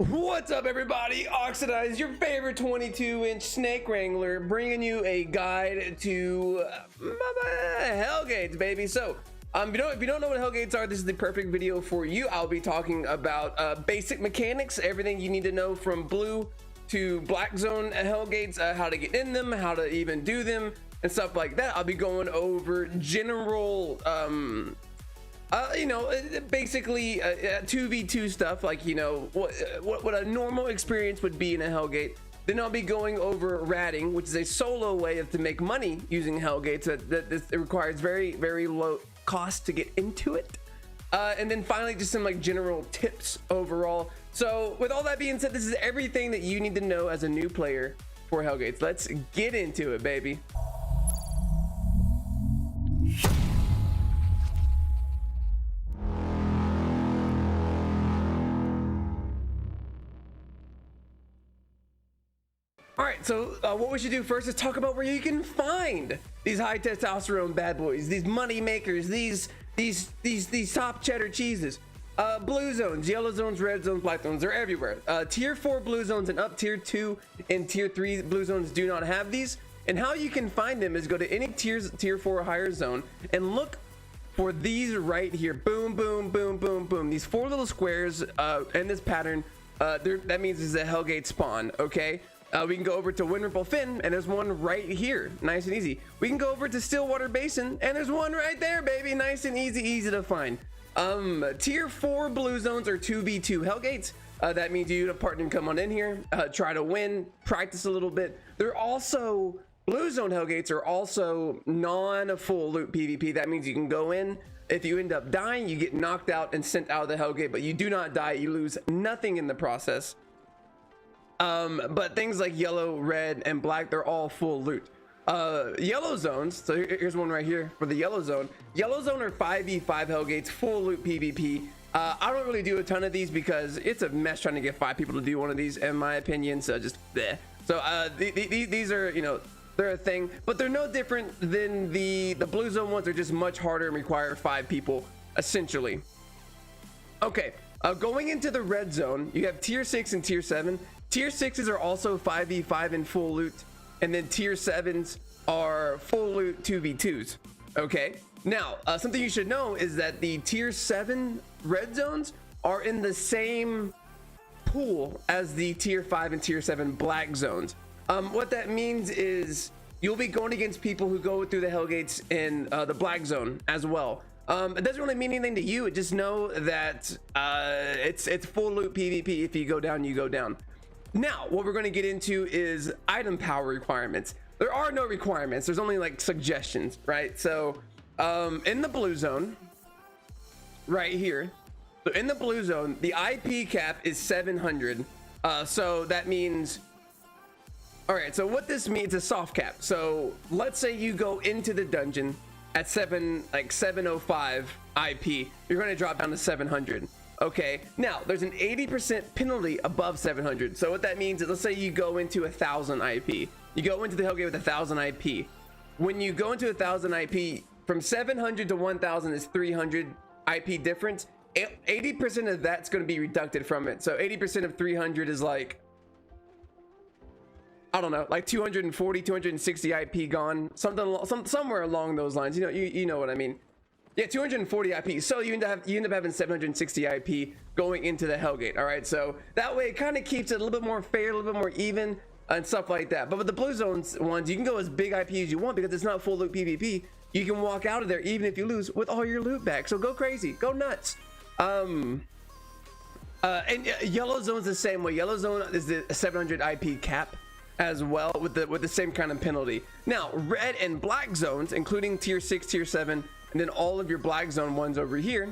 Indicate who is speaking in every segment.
Speaker 1: What's up, everybody? Oxydize, your favorite 22-inch snake wrangler, bringing you a guide to Hellgates, baby. So, if you don't know what Hellgates are, this is the perfect video for you. I'll be talking about basic mechanics, everything you need to know from blue to black zone Hellgates, how to get in them, how to even do them, and stuff like that. I'll be going over general basically 2v2 stuff, like, you know, what a normal experience would be in a Hellgate. Then I'll be going over ratting, which is a solo way to make money using Hellgates. It requires very low cost to get into it. And then finally, just some like general tips overall. So with all that being said, this is everything that you need to know as a new player for Hellgates. Let's get into it, baby. All right, so what we should do first is talk about where you can find these high testosterone bad boys, these money makers, these top cheddar cheeses. Blue zones, yellow zones, red zones, black zones, they're everywhere. Tier 4 blue zones and up, tier 2 and tier 3 blue zones do not have these. And how you can find them is go to any tier 4 or higher zone and look for these right here. Boom, boom, boom, boom, boom. These 4 little squares in this pattern, that means it's a Hellgate spawn, okay? We can go over to Wind Ripple Fin, and there's one right here, nice and easy. We can go over to Stillwater Basin, and there's one right there, baby, nice and easy to find. Tier 4 blue zones are 2v2 Hellgates. That means you and a partner can come on in here, try to win, practice a little bit. They're also, blue zone Hellgates are also non-full loot PvP. That means you can go in. If you end up dying, you get knocked out and sent out of the Hellgate, but you do not die. You lose nothing in the process. But things like yellow, red, and black, they're all full loot. Yellow zones, so here's one right here for the yellow zone. Yellow zone are 5v5 Hellgates, full loot PvP. I don't really do a ton of these because it's a mess trying to get 5 people to do one of these, in my opinion, so just bleh. So these are, you know, they're a thing, but they're no different than the blue zone ones. Are just much harder and require 5 people, essentially. Okay, going into the red zone, you have tier 6 and tier 7. Tier 6s are also 5v5 and full loot, and then tier 7s are full loot 2v2s. Okay, now something you should know is that the tier 7 red zones are in the same pool as the tier 5 and tier 7 black zones. What that means is you'll be going against people who go through the Hellgates in the black zone as well. It doesn't really mean anything to you. Just know that it's full loot PvP. If you go down, you go down. Now, what we're going to get into is item power requirements. There are no requirements. There's only like suggestions, right? So, in the blue zone, right here, so in the blue zone, the IP cap is 700. So that means, all right, so what this means is soft cap. So let's say you go into the dungeon at 705 IP, you're going to drop down to 700. Okay, now there's an 80% penalty above 700. So what that means is, let's say you go into 1000 IP. You go into the Hellgate with 1000 IP. When you go into 1000 IP, from 700 to 1000 is 300 IP difference. 80% of that's going to be deducted from it. So 80% of 300 is like, I don't know, like 240, 260 IP gone, somewhere along those lines. You know what I mean. Yeah, 240 IP. So you end up having 760 IP going into the Hellgate. All right, so that way it kind of keeps it a little bit more fair, a little bit more even, and stuff like that. But with the blue zones ones, you can go as big IP as you want because it's not full loot PvP. You can walk out of there even if you lose with all your loot back. So go crazy, go nuts. And yellow zone's the same way. Yellow zone is the 700 IP cap as well, with the same kind of penalty. Now, red and black zones, including tier 6, tier 7, and then all of your black zone ones over here,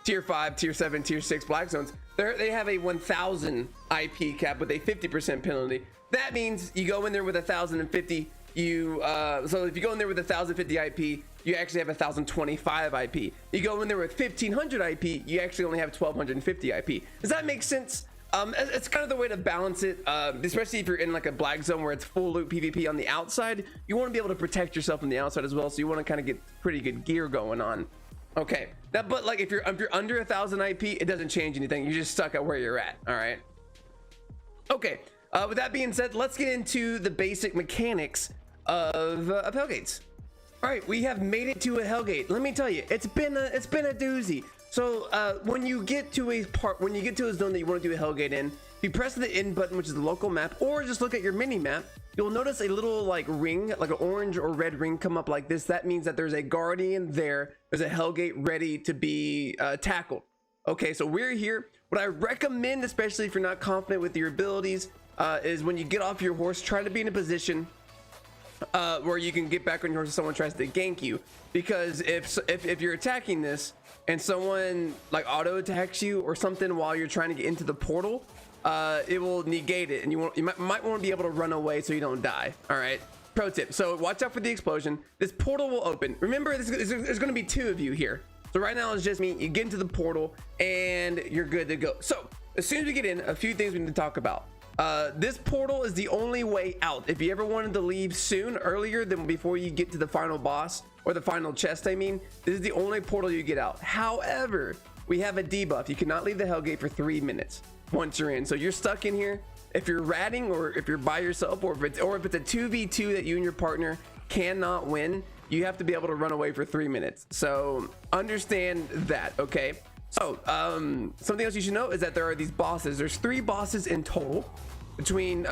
Speaker 1: tier 5, tier 7, tier 6 black zones, they have a 1000 IP cap with a 50% penalty. That means you go in there with 1050. So if you go in there with 1050 IP, you actually have 1025 IP. You go in there with 1500 IP, you actually only have 1250 IP. Does that make sense? It's kind of the way to balance it, especially if you're in like a black zone where it's full loot PvP on the outside. You want to be able to protect yourself on the outside as well, so you want to kind of get pretty good gear going on. Okay, that, but like if you're under 1000 IP, it doesn't change anything. You're just stuck at where you're at. All right. Okay, with that being said, let's get into the basic mechanics of Hellgates. All right, we have made it to a Hellgate. Let me tell you, it's been a doozy. So when you get to a zone that you want to do a Hellgate in, you press the N button, which is the local map, or just look at your mini map. You'll notice a little like ring, like an orange or red ring, come up like this. That means that there's a guardian there. There's a Hellgate ready to be tackled. Okay, so we're here. What I recommend, especially if you're not confident with your abilities, is when you get off your horse, try to be in a position where you can get back on your horse if someone tries to gank you. Because if you're attacking this and someone like auto attacks you or something while you're trying to get into the portal, it will negate it, and you might want to be able to run away so you don't die. All right, pro tip. So watch out for the explosion. This portal will open. Remember, there's going to be 2 of you here. So right now it's just me. You get into the portal and you're good to go. So as soon as we get in, a few things we need to talk about. This portal is the only way out. If you ever wanted to leave earlier than before you get to the final boss or the final chest, I mean, this is the only portal you get out. However, we have a debuff. You cannot leave the Hellgate for 3 minutes once you're in. So you're stuck in here. If you're ratting, or if you're by yourself, or if it's a 2v2 that you and your partner cannot win, you have to be able to run away for 3 minutes. So understand that, okay? So something else you should know is that there are these bosses. There's 3 bosses in total. Between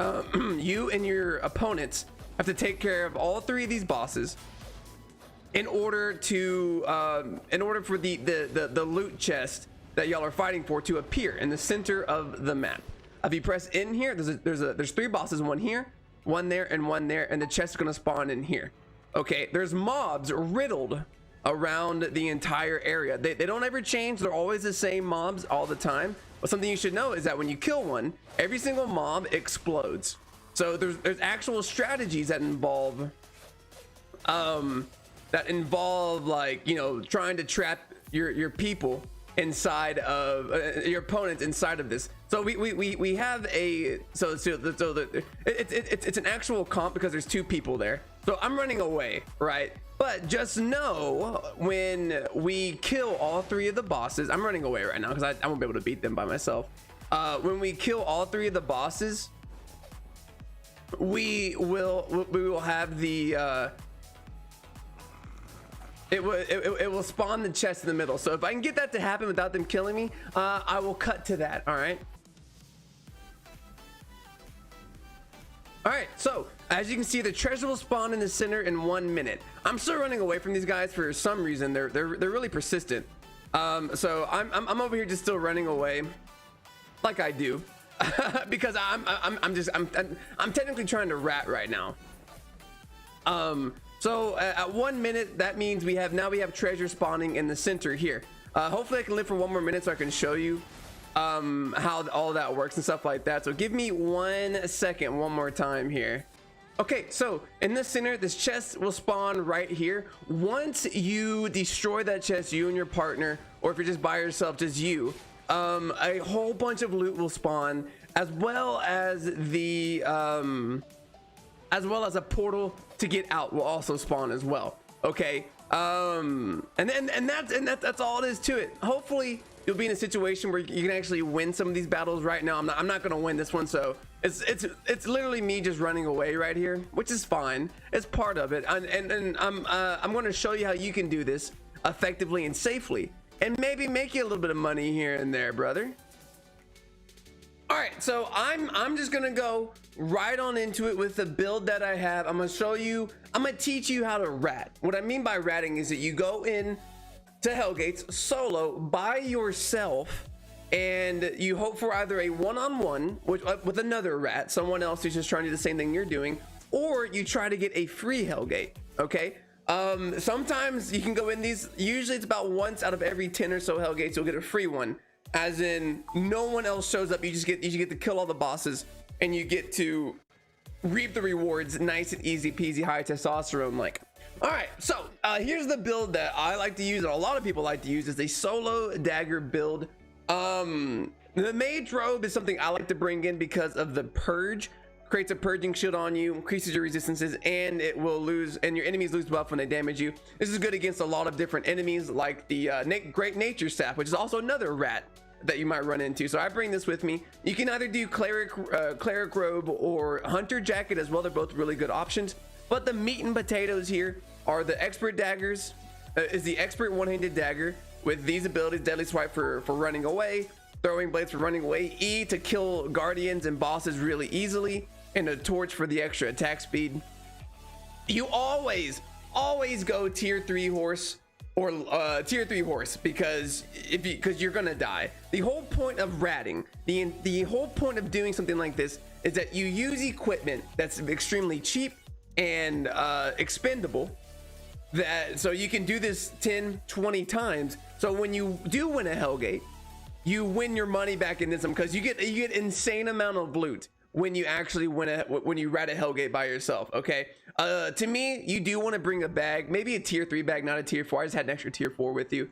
Speaker 1: you and your opponents have to take care of all 3 of these bosses in order for the loot chest that y'all are fighting for to appear in the center of the map. If you press in here, there's 3 bosses, 1 here, 1 there, and 1 there, and the chest is gonna spawn in here. Okay, there's mobs riddled around the entire area. They don't ever change. They're always the same mobs all the time. But something you should know is that when you kill one, every single mob explodes. So there's actual strategies that involve like, you know, trying to trap your people inside of your opponents inside of this. So we have a it's an actual comp because there's 2 people there. So I'm running away, right? But just know when we kill all 3 of the bosses, I'm running away right now because I won't be able to beat them by myself. When we kill all 3 of the bosses, we will have the it will spawn the chest in the middle. So if I can get that to happen without them killing me, I will cut to that. All right. All right, so as you can see, the treasure will spawn in the center in 1 minute. I'm still running away from these guys for some reason. They're really persistent. So I'm over here just still running away, like I do, because I'm technically trying to rat right now. So at 1 minute, that means we have treasure spawning in the center here. Hopefully I can live for 1 more minute so I can show you how all that works and stuff like that. So give me 1 second, one more time here. Okay, so in the center, this chest will spawn right here. Once you destroy that chest, you and your partner, or if you're just by yourself, just you, a whole bunch of loot will spawn, as well as a portal to get out will also spawn as well. Okay, and that's all it is to it. Hopefully you'll be in a situation where you can actually win some of these battles. Right now I'm not gonna win this one, so it's literally me just running away right here, which is fine. It's part of it, and I'm going to show you how you can do this effectively and safely, and maybe make you a little bit of money here and there, brother. All right, so I'm just gonna go right on into it with the build that I have. I'm gonna teach you how to rat. What I mean by ratting is that you go in to Hellgates solo by yourself, and you hope for either a one-on-one with another rat, someone else who's just trying to do the same thing you're doing, or you try to get a free Hellgate. Okay, sometimes you can go in these. Usually it's about once out of every 10 or so Hellgates you'll get a free one, as in no one else shows up. You get to kill all the bosses, and you get to reap the rewards, nice and easy peasy, high testosterone like. All right, so here's the build that I like to use, and a lot of people like to use, is a solo dagger build. The mage robe is something I like to bring in because of the purge. Creates a purging shield on you, increases your resistances, and your enemies lose buff when they damage you. This is good against a lot of different enemies, like the great nature staff, which is also another rat that you might run into. So I bring this with me. You can either do cleric robe or hunter jacket as well. They're both really good options, but the meat and potatoes here are the expert daggers. Is the expert one-handed dagger with these abilities: deadly swipe for running away, throwing blades for running away, E to kill guardians and bosses really easily, and a torch for the extra attack speed. You always go tier 3 horse or tier 3 horse, because you're gonna die. The whole point of ratting, the whole point of doing something like this is that you use equipment that's extremely cheap and expendable, that so you can do this 10-20 times. So when you do win a Hellgate, you win your money back into them, because you get insane amount of loot when you actually when you rat a Hellgate by yourself. Okay, to me, you do want to bring a bag, maybe a tier 3 bag, not a tier 4. I just had an extra tier 4 with you.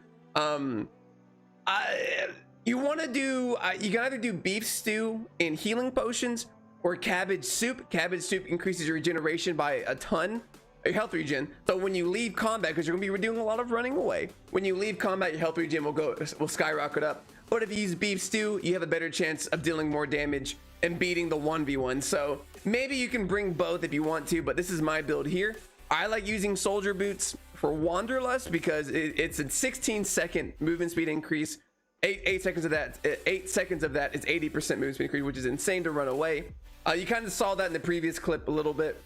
Speaker 1: You want to do you can either do beef stew and healing potions, or cabbage soup. Cabbage soup increases your regeneration by a ton, your health regen. So when you leave combat, because you're gonna be doing a lot of running away, when you leave combat, your health regen will skyrocket up. But if you use beef stew, you have a better chance of dealing more damage and beating the 1v1. So maybe you can bring both if you want to, but this is my build here. I like using soldier boots for wanderlust because it's a 16-second movement speed increase. 8 seconds of that is 80% movement speed increase, which is insane to run away. You kind of saw that in the previous clip a little bit.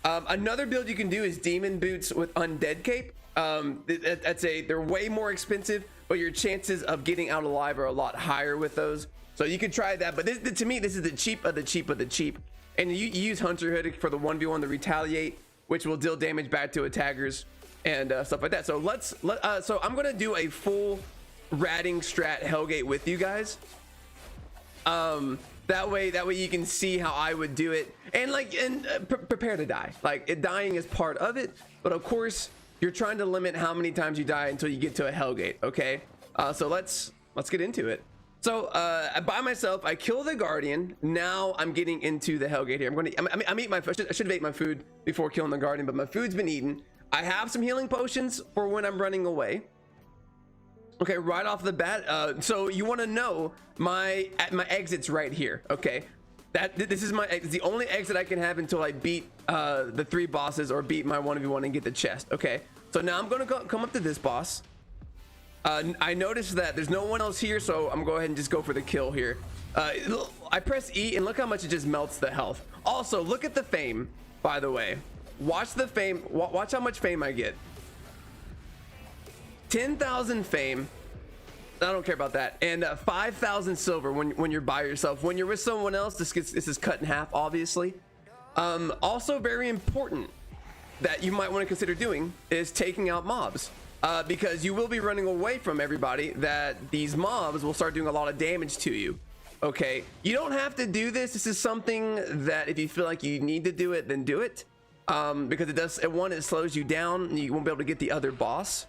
Speaker 1: Another build you can do is demon boots with undead cape. They're way more expensive, but your chances of getting out alive are a lot higher with those. So you could try that, but to me, this is the cheap of the cheap of the cheap. And you use Hunter Hood for the 1v1 to retaliate, which will deal damage back to attackers and stuff like that. So so I'm gonna do a full ratting strat Hellgate with you guys. That way you can see how I would do it, and prepare to die. Dying is part of it, but of course you're trying to limit how many times you die until you get to a Hellgate. Okay, so let's get into it. So by myself, I kill the Guardian. Now I'm getting into the Hellgate here. I'm eating my food. I should have ate my food before killing the Guardian, but my food's been eaten. I have some healing potions for when I'm running away. Okay, right off the bat, so you want to know my exit's right here. Okay, this is the only exit I can have until I beat the 3 bosses or beat my 1v1 and get the chest. Okay, so now I'm gonna come up to this boss. I noticed that there's no one else here, so I'm gonna go ahead and just go for the kill here. I press E and look how much it just melts the health. Also, look at the fame, by the way. Watch the fame. Watch how much fame I get. 10,000 fame. I don't care about that. And 5,000 silver when you're by yourself. When you're with someone else, this is cut in half, obviously. Also very important that you might want to consider doing is taking out mobs, because you will be running away from everybody. That these mobs will start doing a lot of damage to you. Okay, you don't have to do this. This is something that if you feel like you need to do it, then do it, because it slows you down. You won't be able to get the other boss.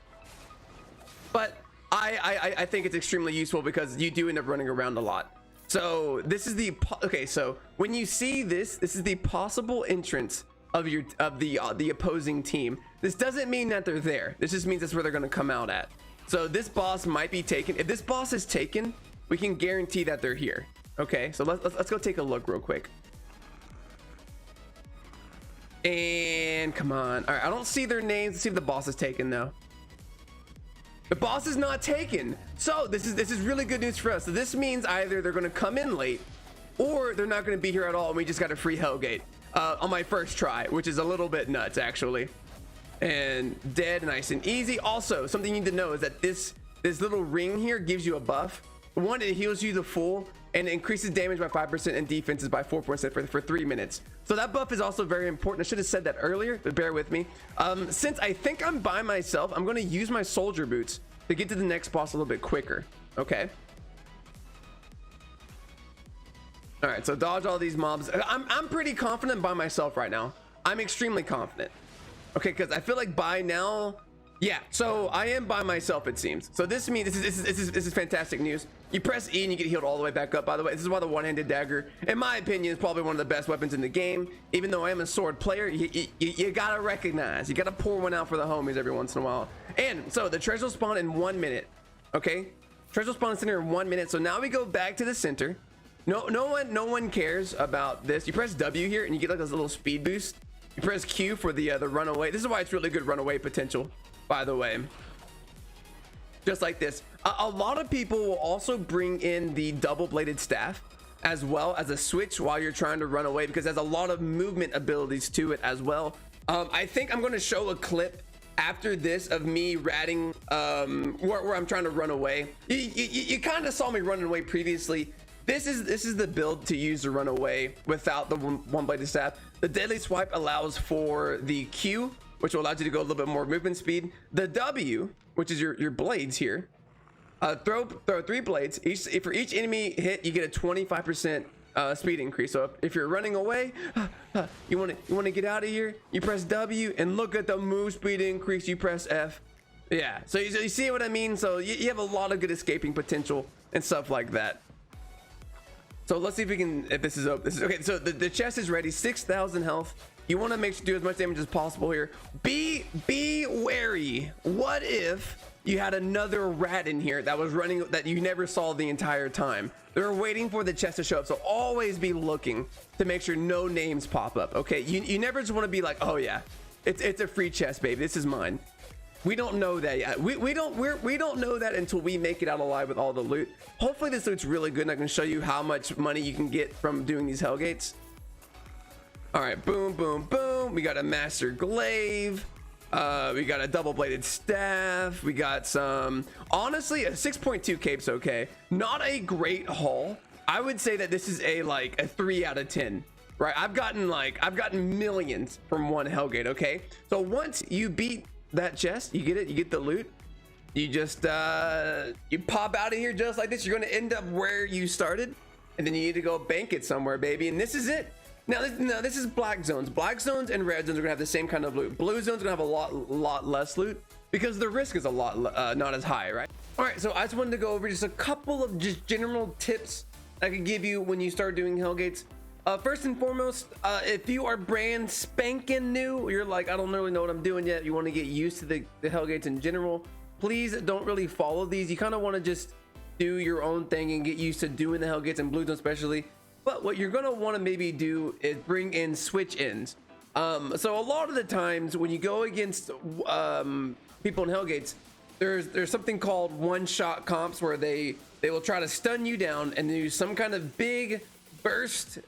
Speaker 1: But I think it's extremely useful because you do end up running around a lot. So this is so when you see this is the possible entrance of the opposing team. This doesn't mean that they're there. This just means that's where they're going to come out at. So this boss might be taken. If this boss is taken, we can guarantee that they're here. Okay, so let's go take a look real quick. And come on. All right, I don't see their names. Let's see if the boss is taken though. The boss is not taken. So this is really good news for us. So this means either they're going to come in late, or they're not going to be here at all, and we just got a free Hellgate on my first try, which is a little bit nuts actually. And dead, nice and easy. Also, something you need to know is that this little ring here gives you a buff. One, it heals you the full, and it increases damage by 5% and defenses by 4% for 3 minutes. So that buff is also very important. I should have said that earlier, but bear with me. Since I think I'm by myself, I'm going to use my soldier boots to get to the next boss a little bit quicker. Okay. All right, so dodge all these mobs. I'm pretty confident by myself right now. I'm extremely confident. Okay, because I feel like by now, yeah. So I am by myself, it seems. So this means this is fantastic news. You press E and you get healed all the way back up. By the way, this is why the one-handed dagger, in my opinion, is probably one of the best weapons in the game. Even though I am a sword player, you gotta recognize, you gotta pour one out for the homies every once in a while. And so the treasure will spawn in 1 minute. Okay, Treasure spawn center in 1 minute. So now we go back to the center. No one cares about this. You press W here and you get like this little speed boost. You press Q for the runaway. This is why it's really good runaway potential, by the way. Just like this. A lot of people will also bring in the double-bladed staff as well as a switch while you're trying to run away, because there's a lot of movement abilities to it as well. I think I'm going to show a clip after this of me ratting where I'm trying to run away. You kind of saw me running away previously. This is the build to use to run away without the one-bladed staff. The deadly swipe allows for the Q, which will allow you to go a little bit more movement speed. The W, which is your blades here. Throw 3 blades. For each enemy hit, you get a 25% speed increase. So if you're running away, you want to get out of here, you press W, and look at the move speed increase. You press F. Yeah. So you see what I mean? So you have a lot of good escaping potential and stuff like that. So let's see if we can. If this is open. Okay. So the chest is ready. 6,000 health. You want to make sure do as much damage as possible here. Be wary. What if you had another rat in here that was running that you never saw the entire time? They're waiting for the chest to show up, so always be looking to make sure no names pop up. Okay, you never just want to be like, oh yeah, it's a free chest, baby, this is mine. We don't know that yet. We don't know that until we make it out alive with all the loot. Hopefully this loot's really good and I can show you how much money you can get from doing these Hellgates. All right, boom, boom, boom. We got a master glaive. We got a double-bladed staff. We got some, honestly, a 6.2 cape's okay. Not a great haul. I would say that this is a 3 out of 10, right? I've gotten millions from one Hellgate. Okay, so once you beat that chest, you get the loot. You just you pop out of here just like this. You're going to end up where you started, and then you need to go bank it somewhere, baby. And this is it. Now this is black zones. Black zones and red zones are gonna have the same kind of loot. Blue zones are gonna have a lot less loot because the risk is a lot not as high, right? All right, so I just wanted to go over just a couple of just general tips I could give you when you start doing Hellgates. First and foremost, if you are brand spanking new, you're like, I don't really know what I'm doing yet, you want to get used to the Hellgates in general, please don't really follow these. You kind of want to just do your own thing and get used to doing the Hellgates and blue zone especially. But what you're gonna want to maybe do is bring in switch ins. So a lot of the times when you go against people in Hellgates, there's something called one-shot comps where they will try to stun you down and use some kind of big burst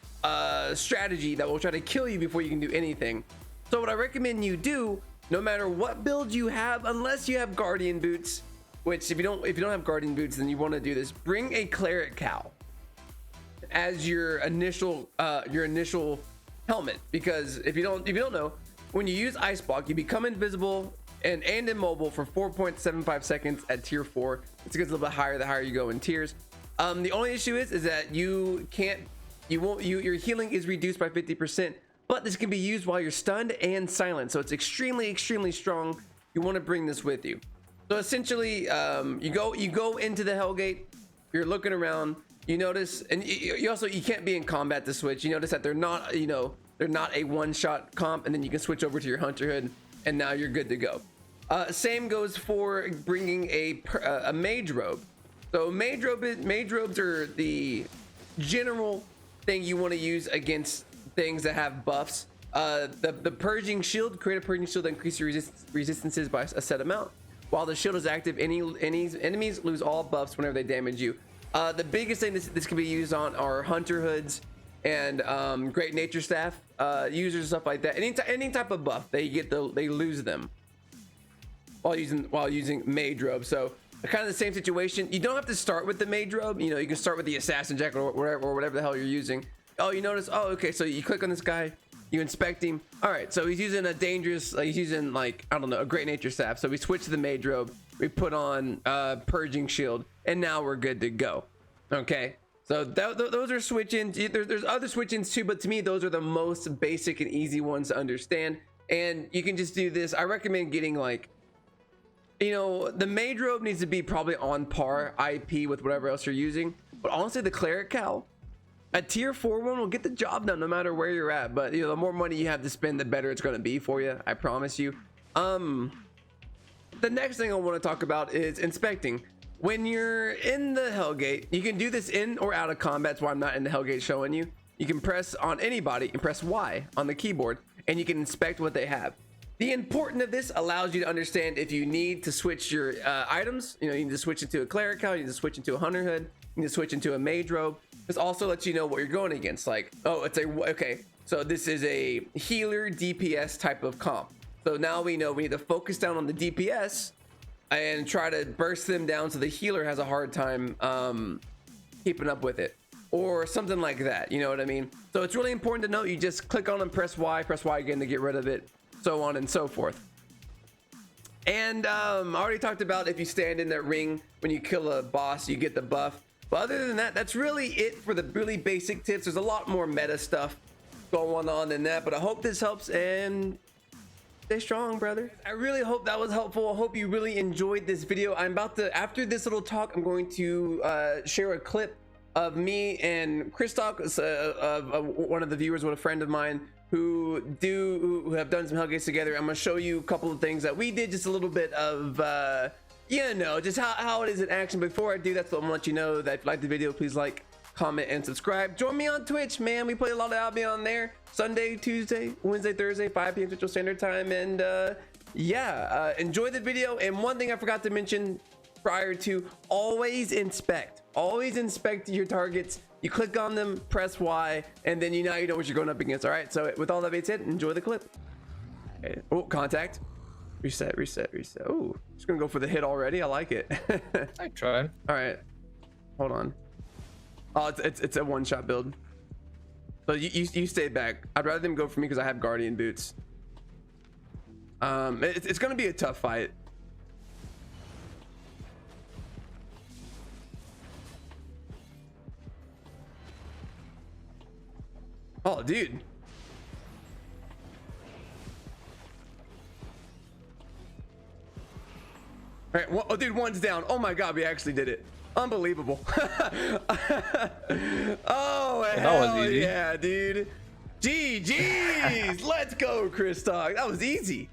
Speaker 1: strategy that will try to kill you before you can do anything. So what I recommend you do, no matter what build you have, unless you have guardian boots, which if you don't have guardian boots, then you want to do this. Bring a cleric cowl as your initial helmet, because if you don't know, when you use ice block, you become invisible and immobile for 4.75 seconds at tier 4. It's a little bit higher the higher you go in tiers. The only issue is that your healing is reduced by 50%, but this can be used while you're stunned and silent, so it's extremely strong. You want to bring this with you. So essentially, you go into the Hellgate, you're looking around. You notice, and you can't be in combat to switch. You notice that they're not a one-shot comp, and then you can switch over to your hunter hood, and now you're good to go. Same goes for bringing a mage robe. So mage robes are the general thing you want to use against things that have buffs. The purging shield, create a purging shield that increases your resistances by a set amount. While the shield is active, any enemies lose all buffs whenever they damage you. The biggest thing this can be used on are hunter hoods and great nature staff users and stuff like that. Any type of buff they lose them while using mage robe. So kind of the same situation. You don't have to start with the mage robe. You can start with the assassin jacket or whatever the hell you're using. Oh, you notice? Oh, okay. So you click on this guy, you inspect him. All right. So he's using a dangerous. He's using I don't know, a great nature staff. So we switch to the mage robe. We put on purging shield, and now we're good to go. Okay, so those are switch-ins. There's other switch-ins too, but to me those are the most basic and easy ones to understand, and you can just do this. I recommend getting the mage robe needs to be probably on par IP with whatever else you're using, but honestly the cleric cowl, a tier 4 one will get the job done no matter where you're at. But the more money you have to spend, the better it's going to be for you, I promise you. The next thing I want to talk about is inspecting. when you're in the Hellgate, you can do this in or out of combat. That's why I'm not in the Hellgate showing you. You can press on anybody and press Y on the keyboard, and you can inspect what they have. The importance of this allows you to understand if you need to switch your items. You know, you need to switch into a cleric cowl, you need to switch into a hunter hood, you need to switch into a mage robe. This also lets you know what you're going against. Like, oh, it's a, okay, so this is a healer DPS type of comp. So now we know we need to focus down on the DPS and try to burst them down so the healer has a hard time keeping up with it, or something like that. You know what I mean? So it's really important to note, you just click on and press Y again to get rid of it, so on and so forth. And I already talked about if you stand in that ring when you kill a boss, you get the buff. But other than that, that's really it for the really basic tips. There's a lot more meta stuff going on than that, but I hope this helps, and stay strong, brother. I really hope that was helpful. I hope you really enjoyed this video. I'm about to, after this little talk, I'm going to share a clip of me and Christoph, one of the viewers, with a friend of mine who have done some Hellgates together. I'm gonna show you a couple of things that we did, just a little bit of you know, just how it is in action. Before I do that, so I'm gonna let you know that if you like the video, please like, comment, and subscribe. Join me on Twitch, man. We play a lot of Albion on there. Sunday, Tuesday, Wednesday, Thursday, 5 p.m. Central Standard Time. And yeah, enjoy the video. And one thing I forgot to mention prior to, always inspect your targets. You click on them, press Y, and then you know what you're going up against. All right, so with all that being said, enjoy the clip. Okay. Oh, contact. Reset. Oh, just gonna go for the hit already. I like it.
Speaker 2: I tried. All
Speaker 1: right, hold on. Oh, it's a one-shot build. So you stay back. I'd rather them go for me because I have guardian boots. It's gonna be a tough fight. Oh, dude. All right, oh, dude, one's down. Oh my God, we actually did it. Unbelievable. Oh, hell yeah, dude. GG's. Let's go, Chris Talk. That was easy.